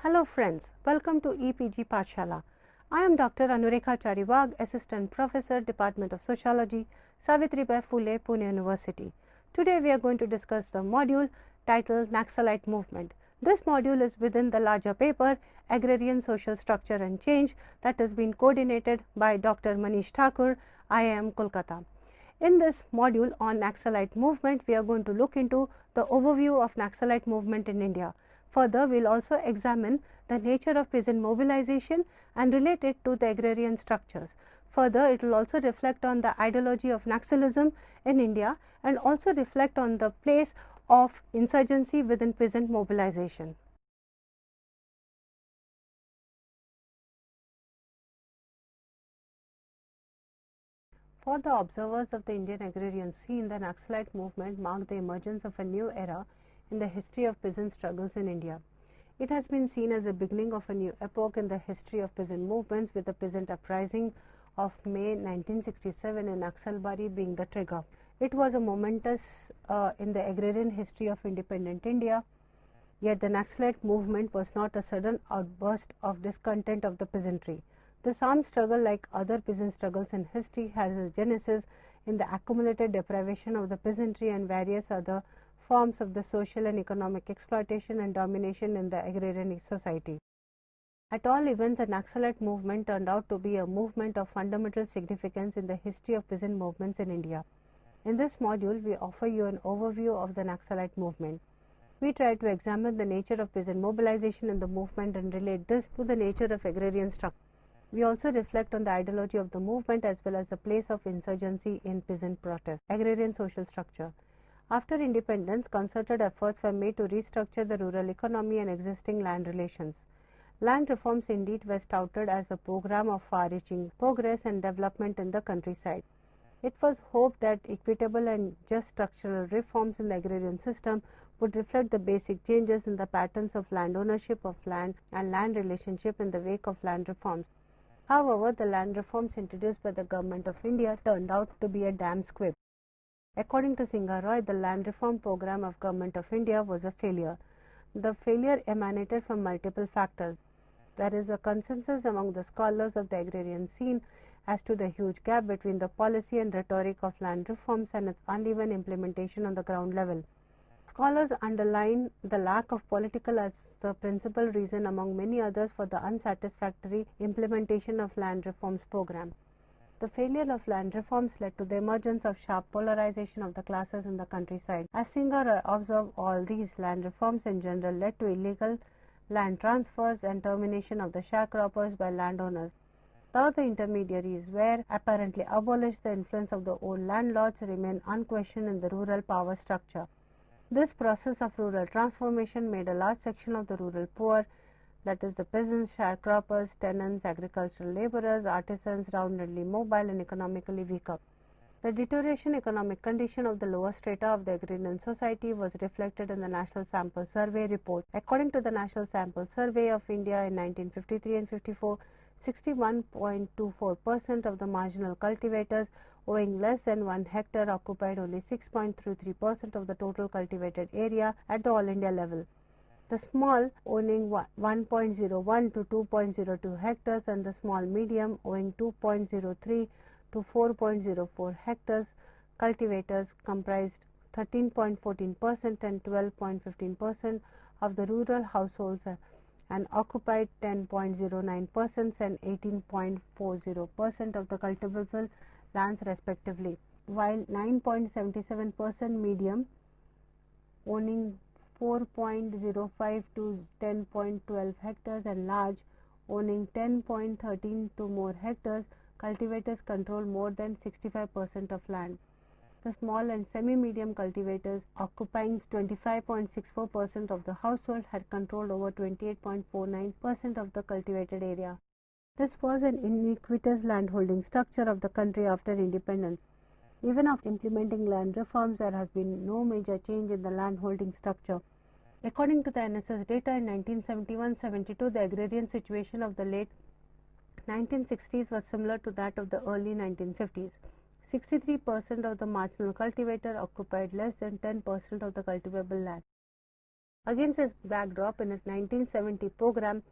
Hello friends, welcome to EPG Pathshala. I am Dr. Anurekha Chariwag, Assistant Professor, Department of Sociology, Savitribai Phule, Pune University. Today we are going to discuss the module titled Naxalite Movement. This module is within the larger paper Agrarian Social Structure and Change that has been coordinated by Dr. Manish Thakur, IIM Kolkata. In this module on Naxalite movement, we are going to look into the overview of Naxalite movement in India. Further, we will also examine the nature of peasant mobilization and relate it to the agrarian structures. Further, it will also reflect on the ideology of Naxalism in India and also reflect on the place of insurgency within peasant mobilization. For the observers of the Indian agrarian scene, the Naxalite movement marked the emergence of a new era in the history of peasant struggles in India. It has been seen as the beginning of a new epoch in the history of peasant movements, with the peasant uprising of May 1967 in Naxalbari being the trigger. It was a momentous in the agrarian history of independent India, yet the Naxalite movement was not a sudden outburst of discontent of the peasantry. This armed struggle, like other peasant struggles in history, has its genesis in the accumulated deprivation of the peasantry and various other forms of the social and economic exploitation and domination in the agrarian society. At all events, the Naxalite movement turned out to be a movement of fundamental significance in the history of peasant movements in India. In this module, we offer you an overview of the Naxalite movement. We try to examine the nature of peasant mobilization in the movement and relate this to the nature of agrarian structure. We also reflect on the ideology of the movement as well as the place of insurgency in peasant protest. Agrarian social structure. After independence, concerted efforts were made to restructure the rural economy and existing land relations. Land reforms indeed were touted as a program of far-reaching progress and development in the countryside. It was hoped that equitable and just structural reforms in the agrarian system would reflect the basic changes in the patterns of land ownership of land and land relationship in the wake of land reforms. However, the land reforms introduced by the Government of India turned out to be a damn squib. According to Singha Roy, the land reform program of Government of India was a failure. The failure emanated from multiple factors. There is a consensus among the scholars of the agrarian scene as to the huge gap between the policy and rhetoric of land reforms and its uneven implementation on the ground level. Scholars underline the lack of political as the principal reason among many others for the unsatisfactory implementation of land reforms program. The failure of land reforms led to the emergence of sharp polarization of the classes in the countryside. As Singha observed, all these land reforms in general led to illegal land transfers and termination of the sharecroppers by landowners. Though the intermediaries were apparently abolished, the influence of the old landlords remained unquestioned in the rural power structure. This process of rural transformation made a large section of the rural poor, that is the peasants, sharecroppers, tenants, agricultural laborers, artisans, roundly mobile and economically weaker. The deterioration economic condition of the lower strata of the agrarian society was reflected in the National Sample Survey report. According to the National Sample Survey of India in 1953 and 54, 61.24% of the marginal cultivators owing less than 1 hectare occupied only 6.33% of the total cultivated area at the all India level. The small owning 1.01 to 2.02 hectares and the small medium owing 2.03 to 4.04 hectares cultivators comprised 13.14% and 12.15% of the rural households and occupied 10.09% and 18.40% of the cultivable lands respectively, while 9.77% medium owning 4.05 to 10.12 hectares and large owning 10.13 to more hectares cultivators control more than 65% of land. The small and semi-medium cultivators occupying 25.64% of the household had controlled over 28.49% of the cultivated area. This was an iniquitous landholding structure of the country after independence. Even after implementing land reforms, there has been no major change in the landholding structure. According to the NSS data in 1971-72, the agrarian situation of the late 1960s was similar to that of the early 1950s. 63% of the marginal cultivator occupied less than 10% of the cultivable land. Against this backdrop, in his 1970 program,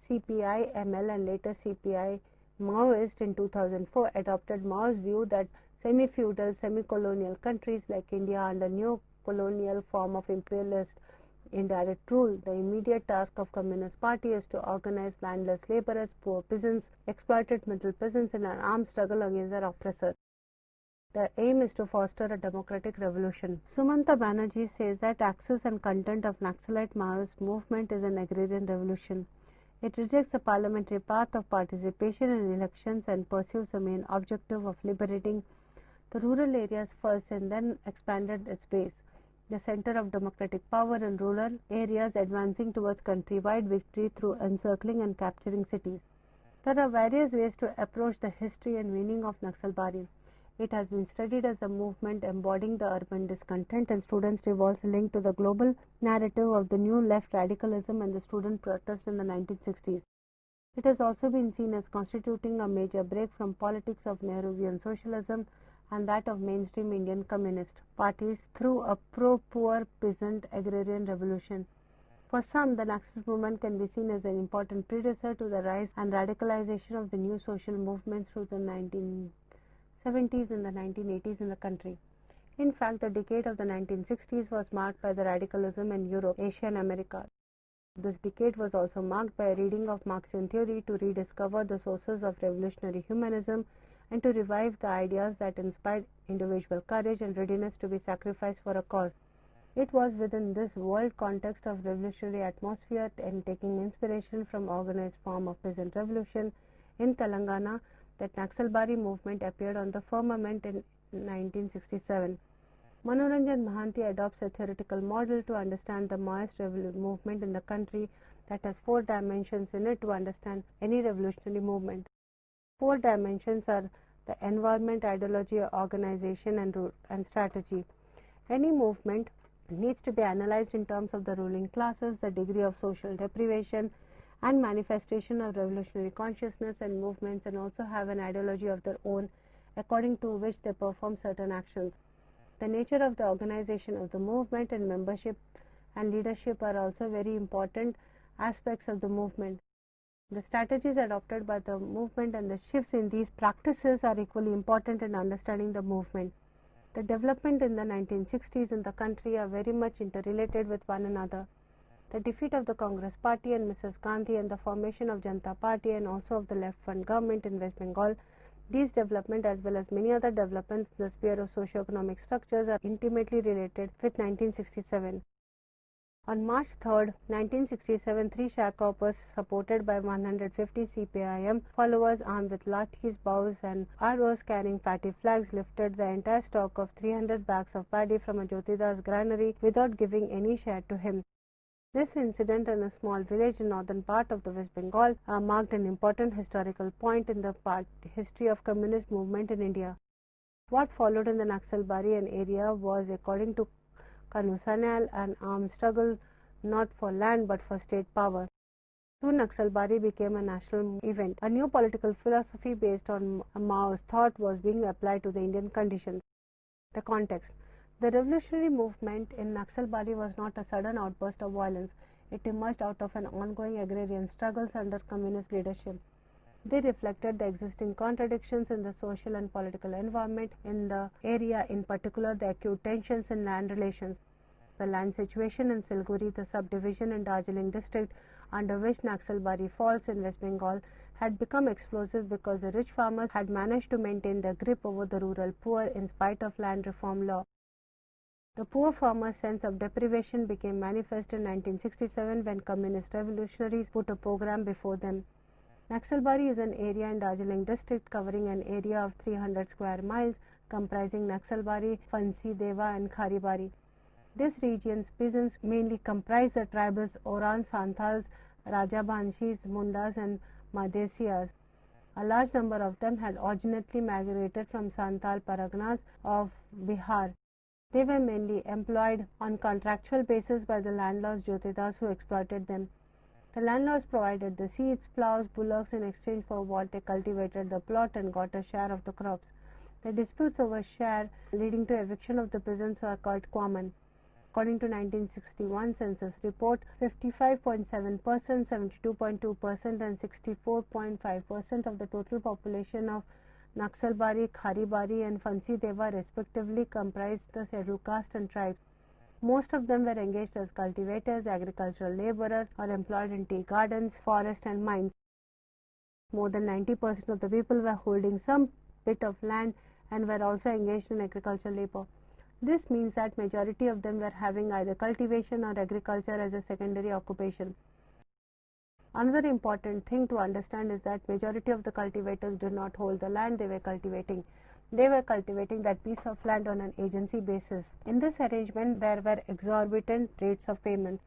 CPI-ML and later CPI-Maoist in 2004 adopted Mao's view that semi-feudal, semi-colonial countries like India under new colonial form of imperialist indirect rule. The immediate task of Communist Party is to organize landless laborers, poor peasants, exploited middle peasants in an armed struggle against their oppressor. The aim is to foster a democratic revolution. Sumanta Banerjee says that axis and content of Naxalite Maoist movement is an agrarian revolution. It rejects the parliamentary path of participation in elections and pursues the main objective of liberating the rural areas first and then expanded its base. The center of democratic power in rural areas advancing towards countrywide victory through encircling and capturing cities. There are various ways to approach the history and meaning of Naxalbari. It has been studied as a movement embodying the urban discontent and students' revolts linked to the global narrative of the new left radicalism and the student protest in the 1960s. It has also been seen as constituting a major break from politics of Nehruvian socialism and that of mainstream Indian communist parties through a pro-poor peasant agrarian revolution. For some, the Naxalite movement can be seen as an important precursor to the rise and radicalization of the new social movements through the 1970s and the 1980s in the country. In fact, the decade of the 1960s was marked by the radicalism in Europe, Asia and America. This decade was also marked by a reading of Marxian theory to rediscover the sources of revolutionary humanism and to revive the ideas that inspired individual courage and readiness to be sacrificed for a cause. It was within this world context of revolutionary atmosphere and taking inspiration from organized form of peasant revolution in Telangana that Naxalbari movement appeared on the firmament in 1967. Manoranjan Mahanti adopts a theoretical model to understand the Maoist movement in the country that has 4 dimensions in it to understand any revolutionary movement. 4 dimensions are the environment, ideology, organization and strategy. Any movement needs to be analyzed in terms of the ruling classes, the degree of social deprivation and manifestation of revolutionary consciousness and movements, and also have an ideology of their own according to which they perform certain actions. The nature of the organization of the movement and membership and leadership are also very important aspects of the movement. The strategies adopted by the movement and the shifts in these practices are equally important in understanding the movement. The development in the 1960s in the country are very much interrelated with one another. The defeat of the Congress party and Mrs. Gandhi and the formation of Janata Party and also of the left front government in West Bengal, these developments as well as many other developments in the sphere of socio-economic structures are intimately related with 1967. On March 3, 1967, 3 sharecroppers supported by 150 CPIM followers armed with lathis, bows and arrows carrying fatty flags lifted the entire stock of 300 bags of paddy from a Jyotidas granary without giving any share to him. This incident in a small village in northern part of the West Bengal marked an important historical point in the history of communist movement in India. What followed in the Naxalbari area was, according to Kanusanyal, an armed struggle not for land but for state power. Soon Naxalbari became a national event. A new political philosophy based on Mao's thought was being applied to the Indian conditions. The context. The revolutionary movement in Naxalbari was not a sudden outburst of violence. It emerged out of an ongoing agrarian struggles under communist leadership. They reflected the existing contradictions in the social and political environment in the area, in particular the acute tensions in land relations. The land situation in Siliguri, the subdivision in Darjeeling district under which Naxalbari falls in West Bengal, had become explosive because the rich farmers had managed to maintain their grip over the rural poor in spite of land reform law. The poor farmers' sense of deprivation became manifest in 1967 when communist revolutionaries put a program before them. Naxalbari is an area in Darjeeling district covering an area of 300 square miles comprising Naxalbari, Fansi, Deva and Kharibari. This region's peasants mainly comprise the tribals Oran, Santals, Rajabanshis, Mundas and Madhesiyas. A large number of them had originally migrated from Santal Paraganas of Bihar. They were mainly employed on contractual basis by the landlords Jyotidas who exploited them. The landlords provided the seeds, plows, bullocks in exchange for what they cultivated the plot and got a share of the crops. The disputes over share leading to eviction of the peasants are quite common. According to 1961 census report, 55.7%, 72.2% and 64.5% of the total population of Naxalbari, Kharibari and Fansi Deva respectively comprised the scheduled caste and tribes. Most of them were engaged as cultivators, agricultural laborers or employed in tea gardens, forests and mines. More than 90% of the people were holding some bit of land and were also engaged in agricultural labor. This means that majority of them were having either cultivation or agriculture as a secondary occupation. Another important thing to understand is that majority of the cultivators did not hold the land they were cultivating. They were cultivating that piece of land on an agency basis. In this arrangement, there were exorbitant rates of payment.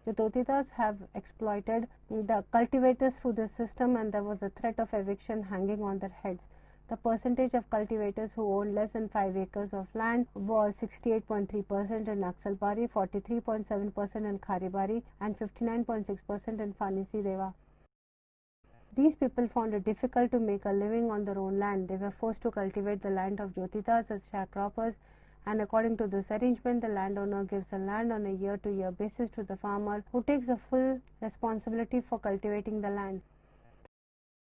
The Totidas have exploited the cultivators through this system, and there was a threat of eviction hanging on their heads. The percentage of cultivators who owned less than 5 acres of land was 68.3% in Naxalbari, 43.7% in Kharibari and 59.6% in Fanisi Deva. These people found it difficult to make a living on their own land. They were forced to cultivate the land of Jotidas as sharecroppers, and according to this arrangement, the landowner gives the land on a year-to-year basis to the farmer, who takes the full responsibility for cultivating the land.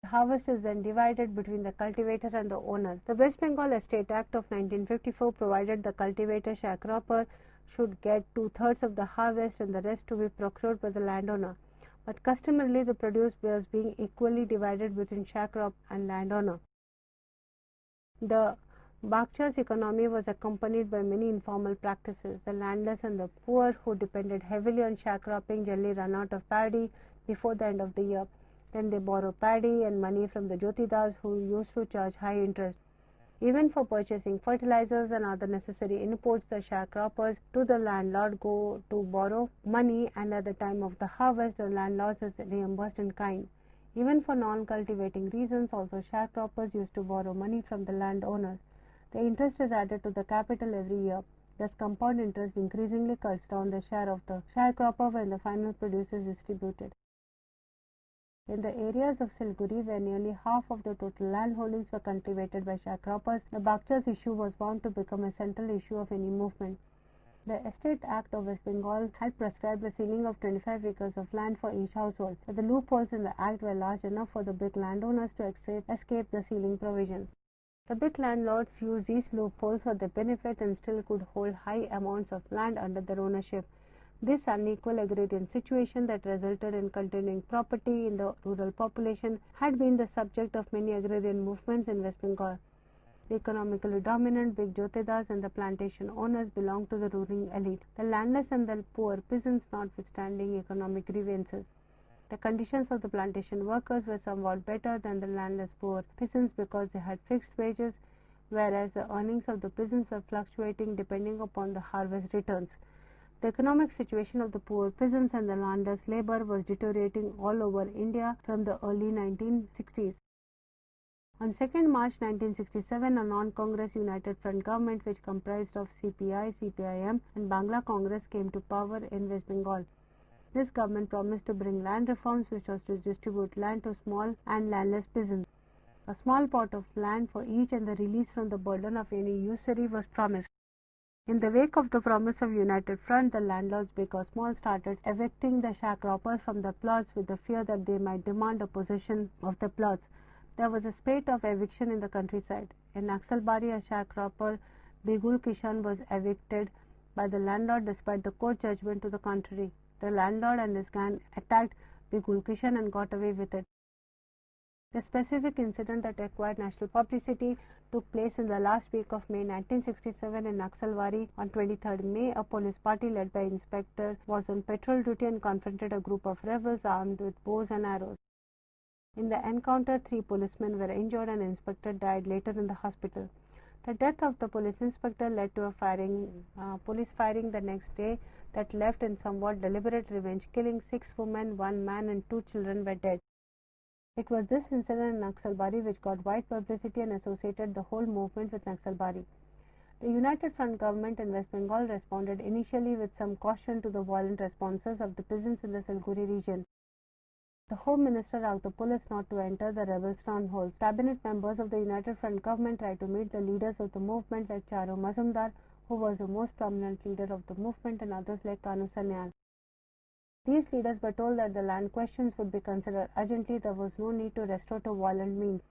The harvest is then divided between the cultivator and the owner. The West Bengal Estate Act of 1954 provided the cultivator sharecropper should get 2/3 of the harvest and the rest to be procured by the landowner. But customarily, the produce was being equally divided between sharecropper and landowner. The Bakcha's economy was accompanied by many informal practices. The landless and the poor, who depended heavily on sharecropping, generally run out of paddy before the end of the year. Then they borrow paddy and money from the Jotidas, who used to charge high interest. Even for purchasing fertilizers and other necessary inputs, the sharecroppers to the landlord go to borrow money, and at the time of the harvest, the landlord is reimbursed in kind. Even for non-cultivating reasons, also sharecroppers used to borrow money from the landowners. The interest is added to the capital every year. Thus, compound interest increasingly cuts down the share of the sharecropper when the final produce is distributed. In the areas of Siliguri, where nearly half of the total land holdings were cultivated by sharecroppers, the Bakcha's issue was bound to become a central issue of any movement. The Estate Act of West Bengal had prescribed a ceiling of 25 acres of land for each household, but the loopholes in the act were large enough for the big landowners to escape the ceiling provision. The big landlords used these loopholes for their benefit and still could hold high amounts of land under their ownership. This unequal agrarian situation that resulted in continuing property in the rural population had been the subject of many agrarian movements in West Bengal. The economically dominant big Jotidas and the plantation owners belonged to the ruling elite, the landless and the poor peasants notwithstanding economic grievances. The conditions of the plantation workers were somewhat better than the landless poor peasants because they had fixed wages, whereas the earnings of the peasants were fluctuating depending upon the harvest returns. The economic situation of the poor peasants and the landless labor was deteriorating all over India from the early 1960s. On 2nd March 1967, a non-Congress United Front government which comprised of CPI, CPIM and Bangla Congress came to power in West Bengal. This government promised to bring land reforms, which was to distribute land to small and landless peasants. A small pot of land for each and the release from the burden of any usury was promised. In the wake of the promise of United Front, the landlords, big or small, started evicting the sharecroppers from the plots with the fear that they might demand a possession of the plots. There was a spate of eviction in the countryside. In Naxalbari, a sharecropper, Bigul Kishan, was evicted by the landlord despite the court judgment to the contrary. The landlord and his gang attacked Bigul Kishan and got away with it. The specific incident that acquired national publicity took place in the last week of May 1967 in Naxalbari. On 23rd May, a police party led by inspector was on patrol duty and confronted a group of rebels armed with bows and arrows. In the encounter, 3 policemen were injured and inspector died later in the hospital. The death of the police inspector led to a police firing the next day that left in somewhat deliberate revenge, killing 6 women, 1 man and 2 children were dead. It was this incident in Naxalbari which got wide publicity and associated the whole movement with Naxalbari. The United Front government in West Bengal responded initially with some caution to the violent responses of the peasants in the Siliguri region. The Home Minister asked the police not to enter the rebel strongholds. Cabinet members of the United Front government tried to meet the leaders of the movement like Charu Mazumdar, who was the most prominent leader of the movement, and others like Kanu Sanyal. These leaders were told that the land questions would be considered urgently. There was no need to resort to violent means.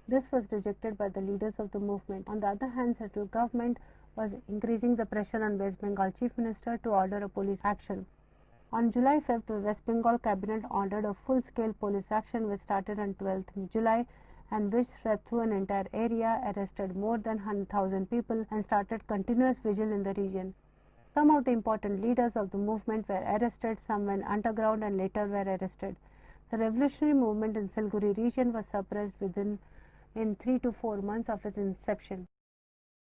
This was rejected by the leaders of the movement. On the other hand, central government was increasing the pressure on West Bengal Chief Minister to order a police action. On July 5th, the West Bengal cabinet ordered a full-scale police action which started on 12th July and which swept through an entire area, arrested more than 100,000 people and started continuous vigil in the region. Some of the important leaders of the movement were arrested, some went underground and later were arrested. The revolutionary movement in Siliguri region was suppressed in 3 to 4 months of its inception.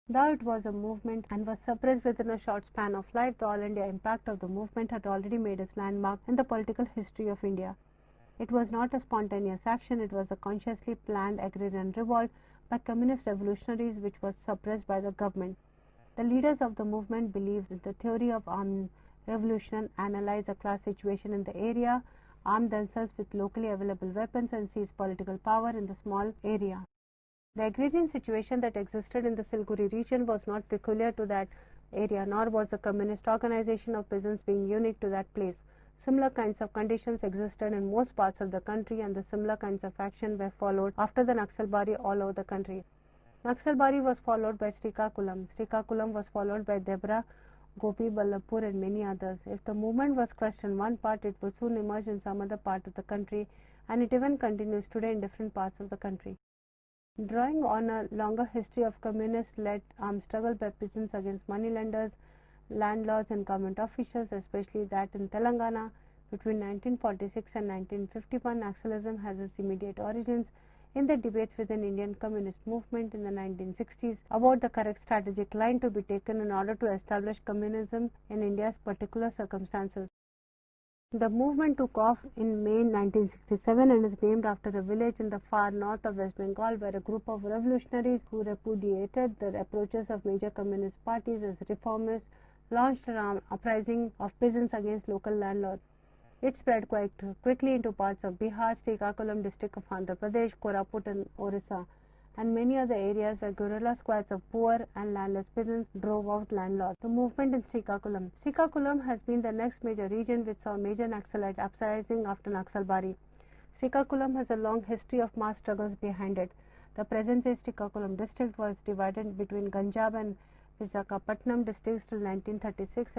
Though it was a movement and was suppressed within a short span of life, the All India impact of the movement had already made its landmark in the political history of India. It was not a spontaneous action, it was a consciously planned agrarian revolt by communist revolutionaries which was suppressed by the government. The leaders of the movement believed in the theory of armed revolution, analyze a class situation in the area, arm themselves with locally available weapons and seize political power in the small area. The agrarian situation that existed in the Siliguri region was not peculiar to that area, nor was the communist organization of peasants being unique to that place. Similar kinds of conditions existed in most parts of the country, and the similar kinds of action were followed after the Naxalbari all over the country. Naxalbari was followed by Srikakulam. Srikakulam was followed by Debra, Gopi, Ballapur and many others. If the movement was crushed in one part, it would soon emerge in some other part of the country, and it even continues today in different parts of the country. Drawing on a longer history of communist-led armed struggle by peasants against moneylenders, landlords and government officials, especially that in Telangana between 1946 and 1951, Naxalism has its immediate origins in the debates within Indian Communist movement in the 1960s about the correct strategic line to be taken in order to establish communism in India's particular circumstances. The movement took off in May 1967 and is named after a village in the far north of West Bengal where a group of revolutionaries who repudiated the approaches of major communist parties as reformists launched an uprising of peasants against local landlords. It spread quite quickly into parts of Bihar, Srikakulam district of Andhra Pradesh, Koraput and Orissa, and many other areas where guerrilla squads of poor and landless peasants drove out landlords. The movement in Srikakulam. Srikakulam has been the next major region which saw major Naxalite uprising after Naxalbari. Srikakulam has a long history of mass struggles behind it. The present-day Srikakulam district was divided between Ganjab and Visakhapatnam districts till 1936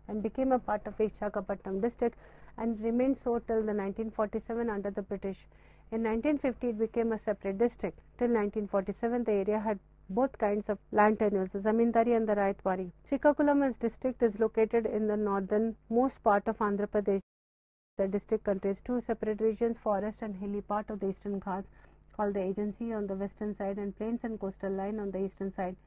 and became a part of Visakhapatnam district and remained so till the 1947 under the British. In 1950 it became a separate district. Till 1947 the area had both kinds of land tenures, the Zamindari and the Rayatwari. Srikakulam district is located in the northernmost part of Andhra Pradesh. The district contains two separate regions, forest and hilly part of the eastern Ghats called the Agency on the western side and plains and coastal line on the eastern side.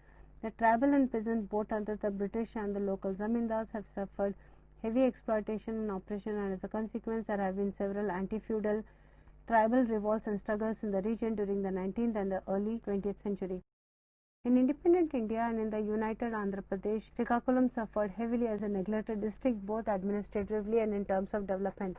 The tribal and peasant both under the British and the local zamindars have suffered heavy exploitation and oppression, and as a consequence there have been several anti-feudal tribal revolts and struggles in the region during the 19th and the early 20th century. In independent India and in the united Andhra Pradesh, Srikakulam suffered heavily as a neglected district both administratively and in terms of development.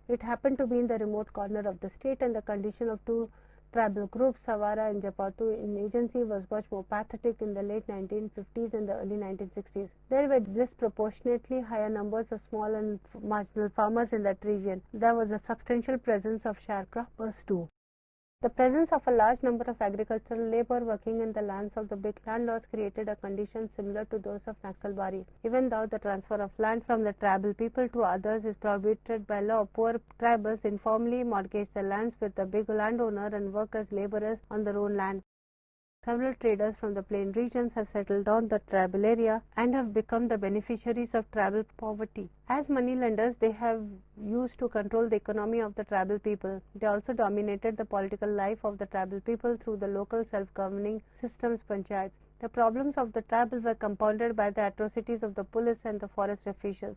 It happened to be in the remote corner of the state, and the condition of two tribal groups, Savara and Japatu, in agency was much more pathetic in the late 1950s and the early 1960s. There were disproportionately higher numbers of small and marginal farmers in that region. There was a substantial presence of sharecroppers too. The presence of a large number of agricultural labor working in the lands of the big landlords created a condition similar to those of Naxalbari. Even though the transfer of land from the tribal people to others is prohibited by law, poor tribals informally mortgage their lands with the big landowner and work as laborers on their own land. Several traders from the plain regions have settled down the tribal area and have become the beneficiaries of tribal poverty. As moneylenders, they have used to control the economy of the tribal people. They also dominated the political life of the tribal people through the local self-governing systems, panchayats. The problems of the tribal were compounded by the atrocities of the police and the forest officials.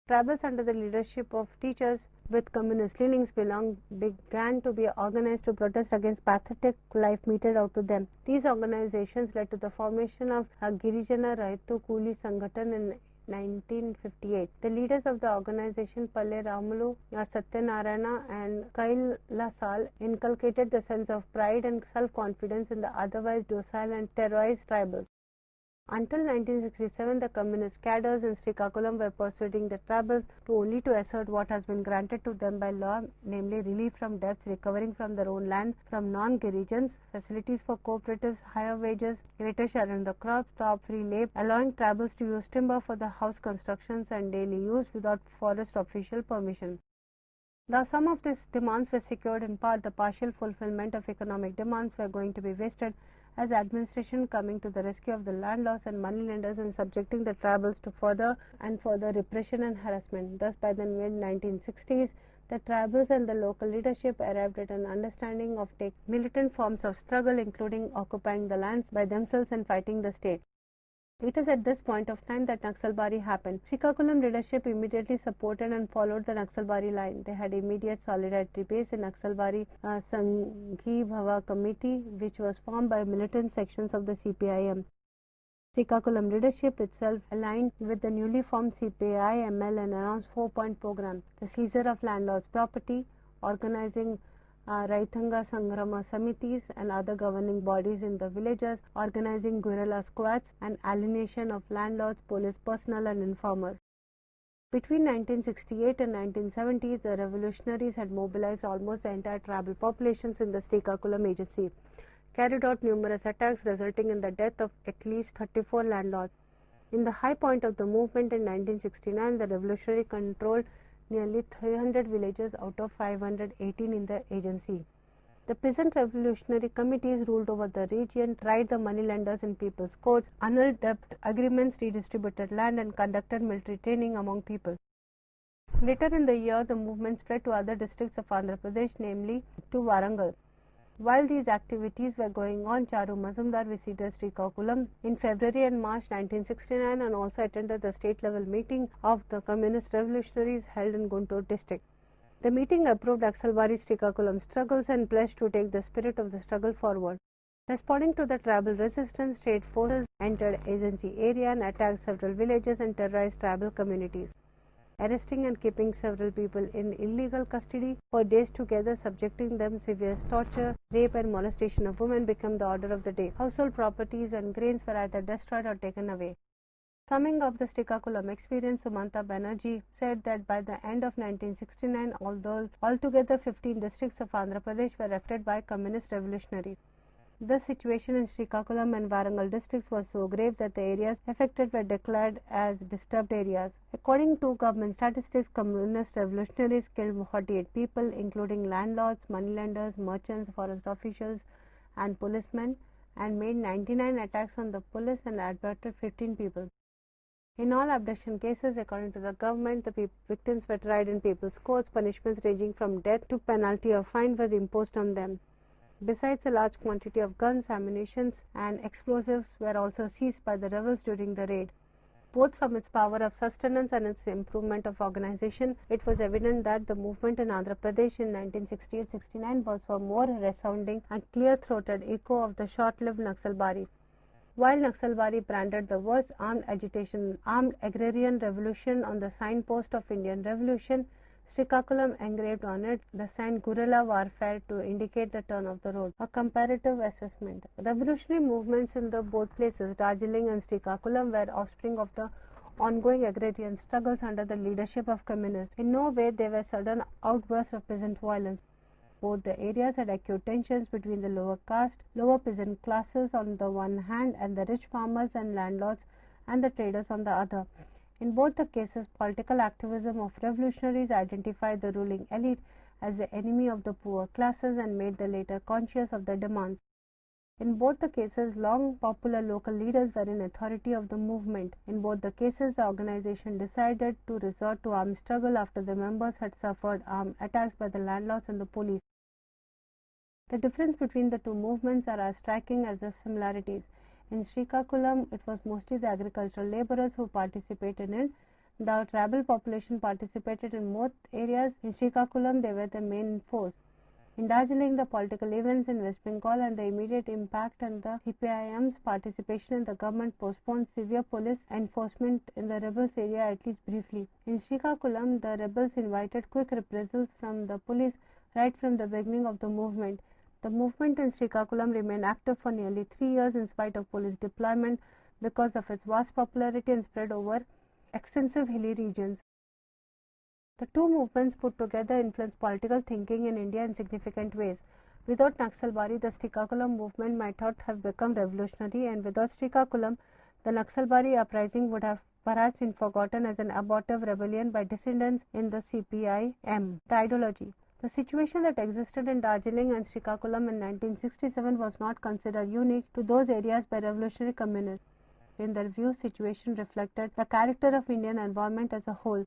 Tribals under the leadership of teachers with communist leanings began to be organized to protest against pathetic life meted out to them. These organizations led to the formation of Girijana Raitu Kuli Sanghatan in 1958. The leaders of the organization, Palle Ramulu, Satyanarayana and Kailasal, inculcated the sense of pride and self-confidence in the otherwise docile and terrorized tribals. Until 1967, the communist cadres in Srikakulam were persuading the tribals only to assert what has been granted to them by law, namely relief from debts, recovering from their own land from non-Girijans, facilities for cooperatives, higher wages, greater share in the crops, top free labor, allowing tribals to use timber for the house constructions and daily use without forest official permission. Though some of these demands were secured in part, the partial fulfillment of economic demands were going to be wasted, as administration coming to the rescue of the landlords and moneylenders and subjecting the tribals to further repression and harassment. Thus, by the mid-1960s, the tribals and the local leadership arrived at an understanding of take militant forms of struggle, including occupying the lands by themselves and fighting the state. It is at this point of time that Naxalbari happened. Srikakulam leadership immediately supported and followed the Naxalbari line. They had immediate solidarity base in Naxalbari Sanghi Bhava committee, which was formed by militant sections of the CPIM. Srikakulam leadership itself aligned with the newly formed CPI-ML and announced 4-point program: the seizure of landlords' property, organizing Raithanga Sangrama Samitis and other governing bodies in the villages, organizing guerrilla squads, and alienation of landlords, police personnel and informers. Between 1968 and 1970s, the revolutionaries had mobilized almost the entire tribal populations in the Srikakulam agency, carried out numerous attacks resulting in the death of at least 34 landlords. In the high point of the movement in 1969, the revolutionary controlled nearly 300 villages out of 518 in the agency. The peasant revolutionary committees ruled over the region, tried the moneylenders in people's courts, annulled debt agreements, redistributed land and conducted military training among people. Later in the year, the movement spread to other districts of Andhra Pradesh, namely to Warangal. While these activities were going on, Charu Mazumdar visited Srikakulam in February and March 1969 and also attended the state level meeting of the communist revolutionaries held in Guntur district. The meeting approved Naxalbari Srikakulam struggles and pledged to take the spirit of the struggle forward. Responding to the tribal resistance, state forces entered agency area and attacked several villages and terrorized tribal communities, arresting and keeping several people in illegal custody for days together, subjecting them severe torture, rape and molestation of women became the order of the day. Household properties and grains were either destroyed or taken away. Summing up the Srikakulam experience, Sumanta Banerjee said that by the end of 1969, although altogether 15 districts of Andhra Pradesh were affected by communist revolutionaries, the situation in Srikakulam and Warangal districts was so grave that the areas affected were declared as disturbed areas. According to government statistics, communist revolutionaries killed 48 people, including landlords, moneylenders, merchants, forest officials, and policemen, and made 99 attacks on the police and abducted 15 people. In all abduction cases, according to the government, the victims were tried in people's courts. Punishments ranging from death to penalty or fine were imposed on them. Besides, a large quantity of guns, ammunition, and explosives were also seized by the rebels during the raid. Both from its power of sustenance and its improvement of organization, it was evident that the movement in Andhra Pradesh in 1968-69 was a more resounding and clear-throated echo of the short-lived Naxalbari. While Naxalbari branded the words armed agitation, armed agrarian revolution on the signpost of Indian Revolution, Srikakulam engraved on it the sign guerrilla warfare to indicate the turn of the road. A comparative assessment. Revolutionary movements in the both places, Darjeeling and Srikakulam, were offspring of the ongoing agrarian struggles under the leadership of communists. In no way they were sudden outbursts of peasant violence. Both the areas had acute tensions between the lower caste, lower peasant classes on the one hand and the rich farmers and landlords and the traders on the other. In both the cases, political activism of revolutionaries identified the ruling elite as the enemy of the poor classes and made the latter conscious of their demands. In both the cases, long popular local leaders were in authority of the movement. In both the cases, the organization decided to resort to armed struggle after the members had suffered armed attacks by the landlords and the police. The difference between the two movements are as striking as the similarities. In Srikakulam, it was mostly the agricultural laborers who participated in it. The tribal population participated in both areas. In Srikakulam, they were the main force. In Darjeeling, the political events in West Bengal and the immediate impact on the CPIM's participation in the government postponed severe police enforcement in the rebels area, at least briefly. In Srikakulam, the rebels invited quick reprisals from the police right from the beginning of the movement. The movement in Srikakulam remained active for nearly 3 years in spite of police deployment, because of its vast popularity and spread over extensive hilly regions. The two movements put together influenced political thinking in India in significant ways. Without Naxalbari, the Srikakulam movement might not have become revolutionary, and without Srikakulam, the Naxalbari uprising would have perhaps been forgotten as an abortive rebellion by dissidents in the CPIM. The ideology. The situation that existed in Darjeeling and Srikakulam in 1967 was not considered unique to those areas by revolutionary communists. In their view, situation reflected the character of Indian environment as a whole.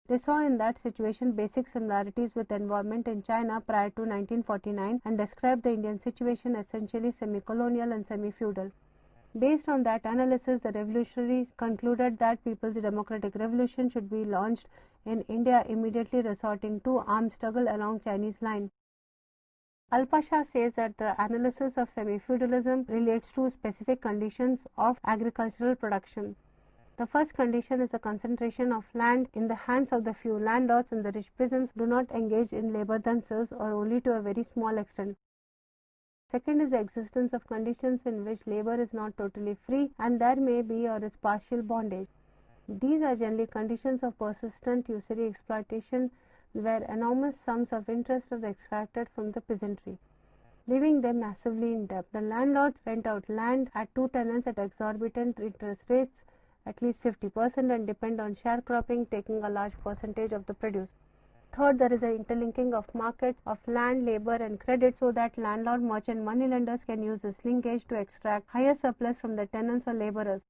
They saw in that situation basic similarities with the environment in China prior to 1949 and described the Indian situation essentially semi-colonial and semi-feudal. Based on that analysis, the revolutionaries concluded that People's Democratic Revolution should be launched in India, immediately resorting to armed struggle along Chinese line. Alpasha says that the analysis of semi-feudalism relates to specific conditions of agricultural production. The first condition is the concentration of land in the hands of the few landlords, and the rich peasants do not engage in labor themselves or only to a very small extent. Second is the existence of conditions in which labor is not totally free and there may be or is partial bondage. These are generally conditions of persistent usury exploitation where enormous sums of interest are extracted from the peasantry, leaving them massively in debt. The landlords rent out land at two tenants at exorbitant interest rates, at least 50%, and depend on sharecropping, taking a large percentage of the produce. Third, there is an interlinking of markets of land, labor and credit so that landlord, merchant, moneylenders can use this linkage to extract higher surplus from the tenants or laborers.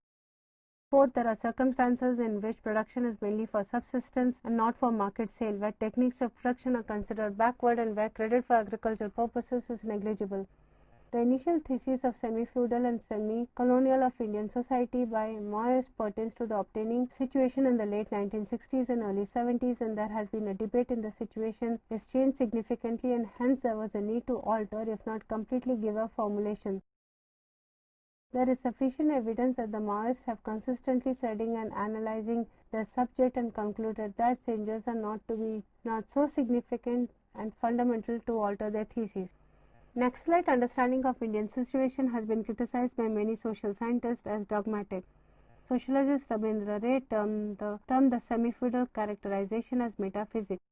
Fourth, there are circumstances in which production is mainly for subsistence and not for market sale, where techniques of production are considered backward and where credit for agricultural purposes is negligible. The initial thesis of semi-feudal and semi-colonial of Indian society by Moyes pertains to the obtaining situation in the late 1960s and early 70s, and there has been a debate in the situation is changed significantly, and hence there was a need to alter, if not completely give up, formulation. There is sufficient evidence that the Maoists have consistently studying and analyzing the subject and concluded that changes are not so significant and fundamental to alter their thesis. Naxalite understanding of Indian situation has been criticized by many social scientists as dogmatic. Sociologist Rabindra Ray termed the semi-feudal characterization as metaphysics.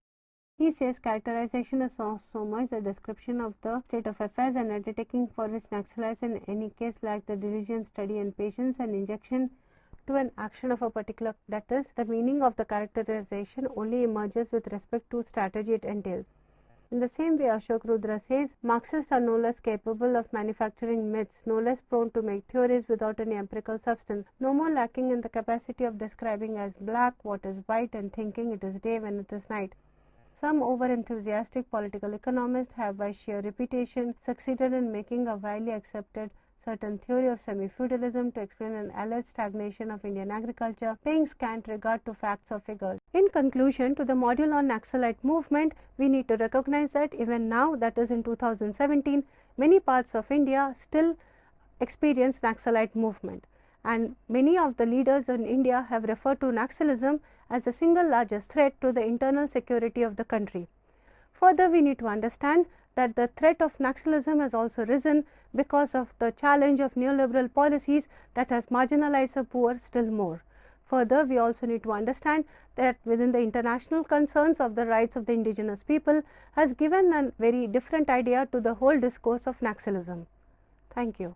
He says characterization is so much the description of the state of affairs and undertaking for which Naxalites in any case lack the diligence, study and patience and injection to an action of a particular, that is, the meaning of the characterization only emerges with respect to strategy it entails. In the same way, Ashok Rudra says, Marxists are no less capable of manufacturing myths, no less prone to make theories without any empirical substance, no more lacking in the capacity of describing as black what is white and thinking it is day when it is night. Some over-enthusiastic political economists have by sheer repetition succeeded in making a widely accepted certain theory of semi-feudalism to explain an alleged stagnation of Indian agriculture, paying scant regard to facts or figures. In conclusion, to the module on Naxalite movement, we need to recognize that even now, that is in 2017, many parts of India still experience Naxalite movement, and many of the leaders in India have referred to Naxalism as the single largest threat to the internal security of the country. Further, we need to understand that the threat of Naxalism has also risen because of the challenge of neoliberal policies that has marginalized the poor still more. Further, we also need to understand that within the international concerns of the rights of the indigenous people has given a very different idea to the whole discourse of Naxalism. Thank you.